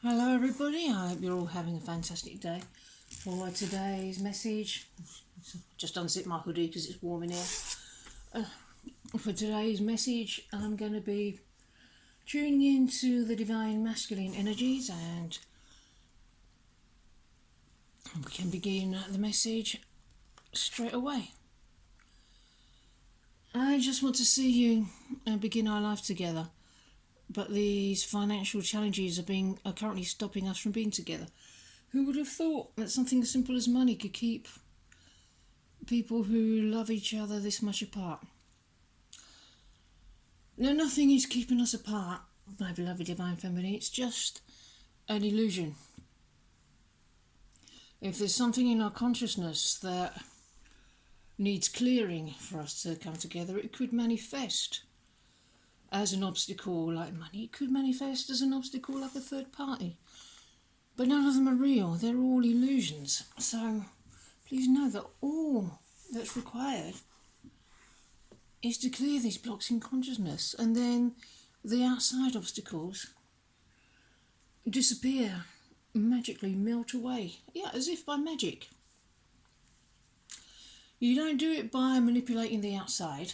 Hello everybody, I hope you're all having a fantastic day. For today's message, just unzip my hoodie because it's warm in here. For today's message, I'm going to be tuning into the divine masculine energies, and we can begin the message straight away. I just want to see you begin our life together, but these financial challenges are currently stopping us from being together. Who would have thought that something as simple as money could keep people who love each other this much apart? No, nothing is keeping us apart, my beloved Divine Feminine. It's just an illusion. If there's something in our consciousness that needs clearing for us to come together, it could manifest as an obstacle like money. It could manifest as an obstacle like a third party. But none of them are real. They're all illusions. So please know that all that's required is to clear these blocks in consciousness, and then the outside obstacles disappear, magically melt away. Yeah, as if by magic. You don't do it by manipulating the outside,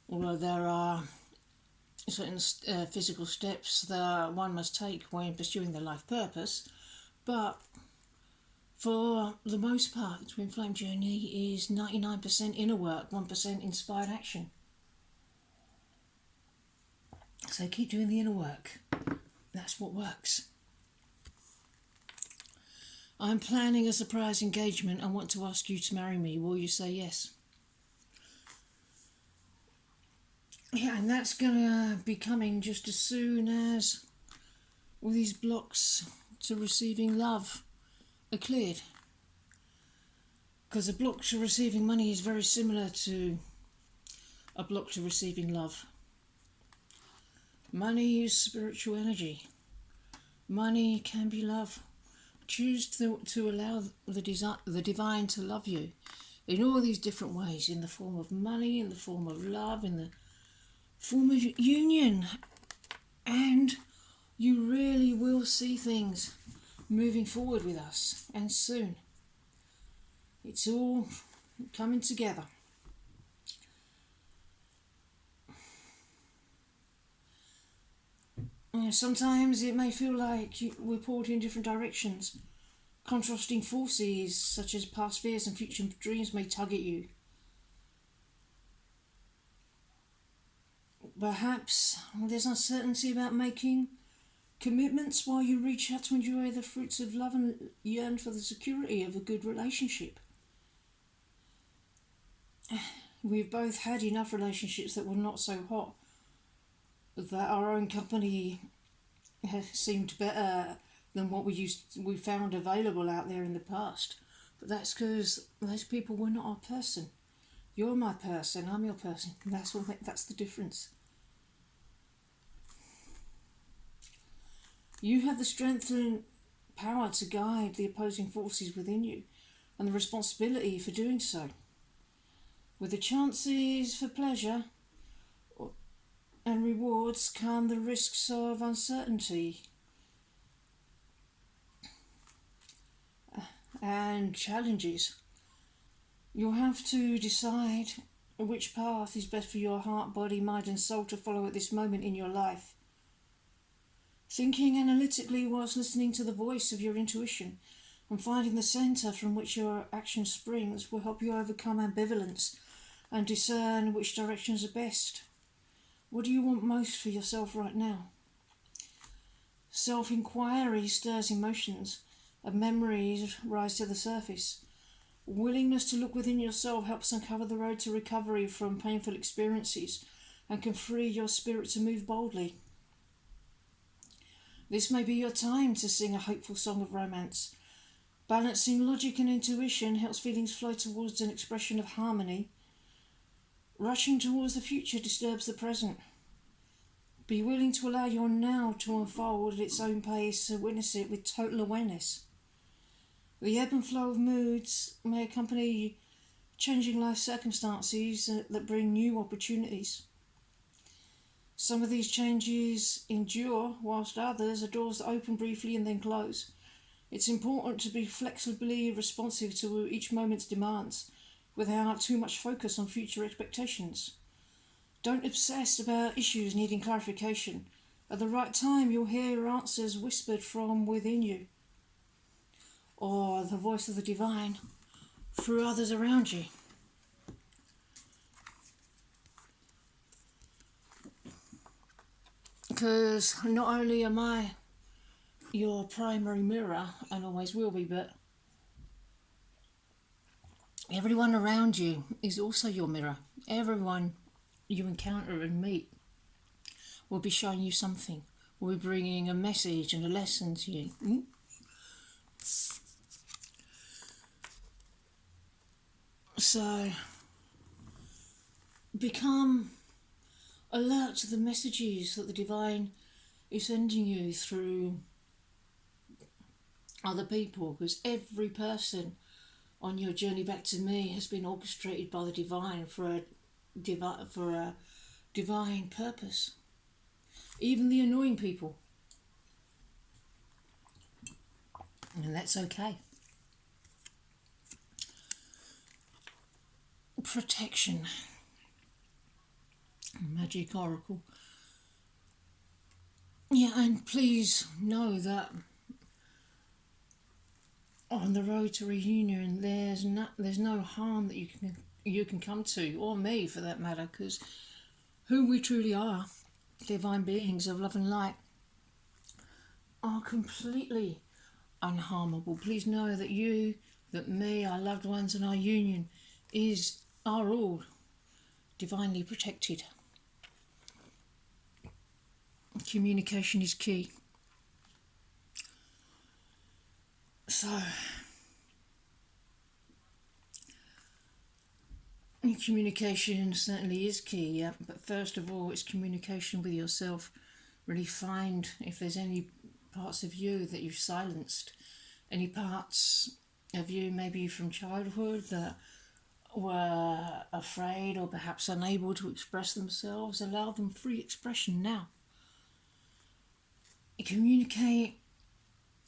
although there are certain physical steps that one must take when pursuing their life purpose, but for the most part, the Twin Flame journey is 99% inner work, 1% inspired action. So keep doing the inner work. That's what works. I'm planning a surprise engagement. I want to ask you to marry me. Will you say yes? Yeah, and that's going to be coming just as soon as all these blocks to receiving love are cleared. Because a block to receiving money is very similar to a block to receiving love. Money is spiritual energy. Money can be love. Choose to allow the divine to love you in all these different ways, in the form of money, in the form of love, in the form of union, and you really will see things moving forward with us, and soon. It's all coming together. Sometimes it may feel like we're pulled in different directions. Contrasting forces such as past fears and future dreams may tug at you. Perhaps there's uncertainty about making commitments while you reach out to enjoy the fruits of love and yearn for the security of a good relationship. We've both had enough relationships that were not so hot, that our own company seemed better than what we found available out there in the past. But that's because those people were not our person. You're my person, I'm your person. That's the difference. You have the strength and power to guide the opposing forces within you, and the responsibility for doing so. With the chances for pleasure and rewards come the risks of uncertainty and challenges. You'll have to decide which path is best for your heart, body, mind and soul to follow at this moment in your life. Thinking analytically whilst listening to the voice of your intuition and finding the centre from which your action springs will help you overcome ambivalence and discern which directions are best. What do you want most for yourself right now? Self-inquiry stirs emotions and memories rise to the surface. Willingness to look within yourself helps uncover the road to recovery from painful experiences and can free your spirit to move boldly. This may be your time to sing a hopeful song of romance. Balancing logic and intuition helps feelings flow towards an expression of harmony. Rushing towards the future disturbs the present. Be willing to allow your now to unfold at its own pace and witness it with total awareness. The ebb and flow of moods may accompany changing life circumstances that bring new opportunities. Some of these changes endure, whilst others are doors that open briefly and then close. It's important to be flexibly responsive to each moment's demands without too much focus on future expectations. Don't obsess about issues needing clarification. At the right time, you'll hear answers whispered from within you, or the voice of the divine through others around you. Because not only am I your primary mirror, and always will be, but everyone around you is also your mirror. Everyone you encounter and meet will be showing you something, will be bringing a message and a lesson to you. So, become alert to the messages that the divine is sending you through other people, because every person on your journey back to me has been orchestrated by the divine for a divine purpose. Even the annoying people. And that's okay. Protection. Magic Oracle. Yeah, and please know that on the road to reunion, there's no harm that you can come to, or me for that matter, because who we truly are, divine beings of love and light, are completely unharmable. Please know that you, that me, our loved ones, and our union are all divinely protected. Communication is key. So, communication certainly is key, yeah, but first of all, it's communication with yourself. Really find if there's any parts of you that you've silenced, any parts of you maybe from childhood that were afraid or perhaps unable to express themselves. Allow them free expression now. Communicate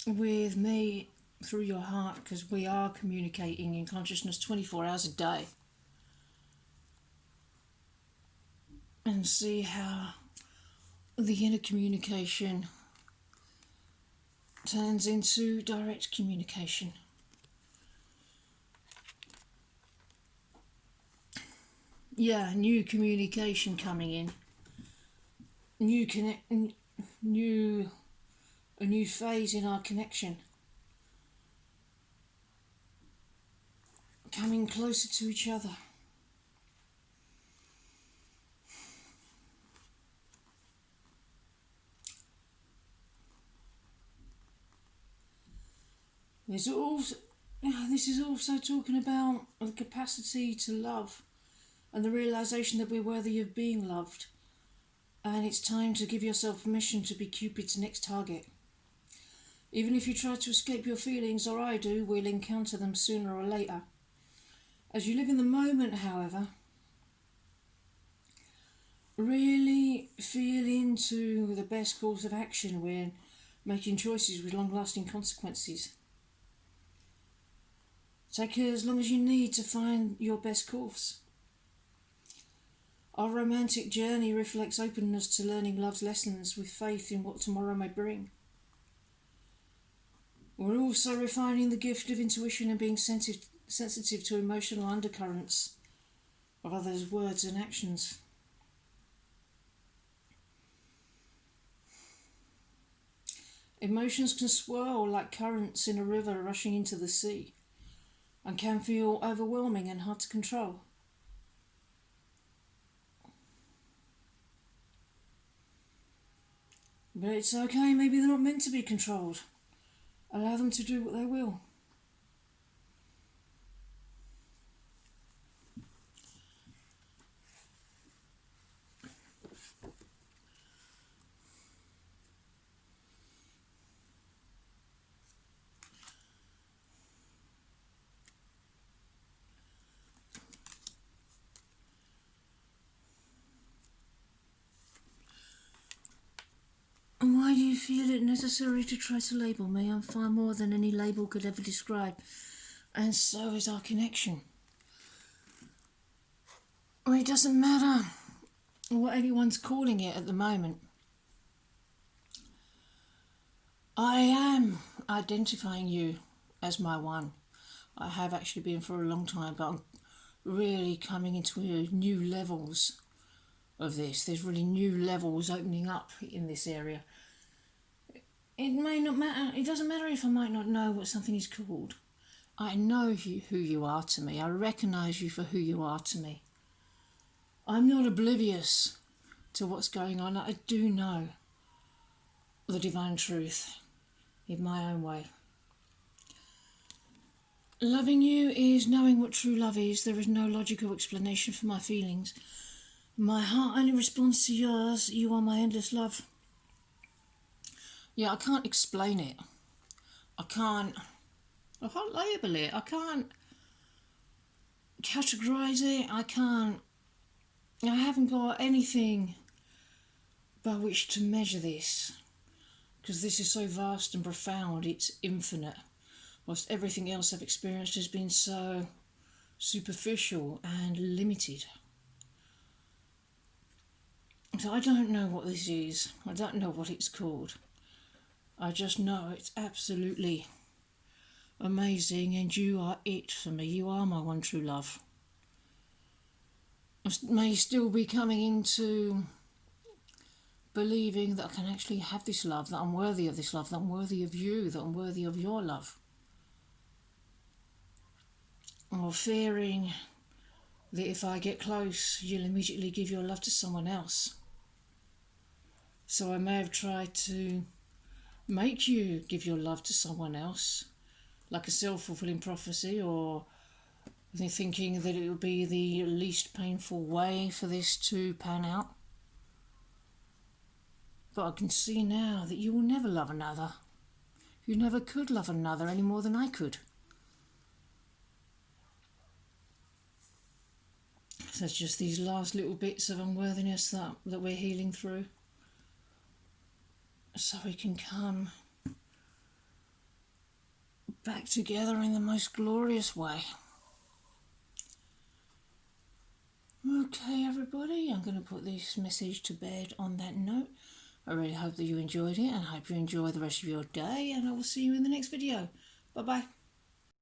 with me through your heart, because we are communicating in consciousness 24 hours a day. And see how the inner communication turns into direct communication. Yeah, new communication coming in. A new phase in our connection. Coming closer to each other. This is also talking about the capacity to love and the realisation that we're worthy of being loved. And it's time to give yourself permission to be Cupid's next target. Even if you try to escape your feelings, or I do, we'll encounter them sooner or later. As you live in the moment, however, really feel into the best course of action when making choices with long-lasting consequences. Take as long as you need to find your best course. Our romantic journey reflects openness to learning love's lessons with faith in what tomorrow may bring. We're also refining the gift of intuition and being sensitive to emotional undercurrents of others' words and actions. Emotions can swirl like currents in a river rushing into the sea, and can feel overwhelming and hard to control. But it's okay, maybe they're not meant to be controlled. Allow them to do what they will. Why do you feel it necessary to try to label me? I'm far more than any label could ever describe. And so is our connection. Well, it doesn't matter what anyone's calling it at the moment. I am identifying you as my one. I have actually been for a long time, but I'm really coming into new levels of this. There's really new levels opening up in this area. It may not matter. It doesn't matter if I might not know what something is called. I know who you are to me. I recognise you for who you are to me. I'm not oblivious to what's going on. I do know the divine truth in my own way. Loving you is knowing what true love is. There is no logical explanation for my feelings. My heart only responds to yours. You are my endless love. Yeah, I can't explain it. I can't label it. I can't categorise it. I haven't got anything by which to measure this, because this is so vast and profound. It's infinite. Whilst everything else I've experienced has been so superficial and limited. So I don't know what this is. I don't know what it's called. I just know it's absolutely amazing, and you are it for me. You are my one true love. I may still be coming into believing that I can actually have this love, that I'm worthy of this love, that I'm worthy of you, that I'm worthy of your love. Or fearing that if I get close, you'll immediately give your love to someone else. So I may have tried to make you give your love to someone else, like a self-fulfilling prophecy, or thinking that it would be the least painful way for this to pan out. But I can see now that you will never love another. You never could love another any more than I could. So it's just these last little bits of unworthiness that we're healing through, so we can come back together in the most glorious way. Okay, everybody, I'm going to put this message to bed on that note. I really hope that you enjoyed it, and I hope you enjoy the rest of your day, and I will see you in the next video. Bye bye.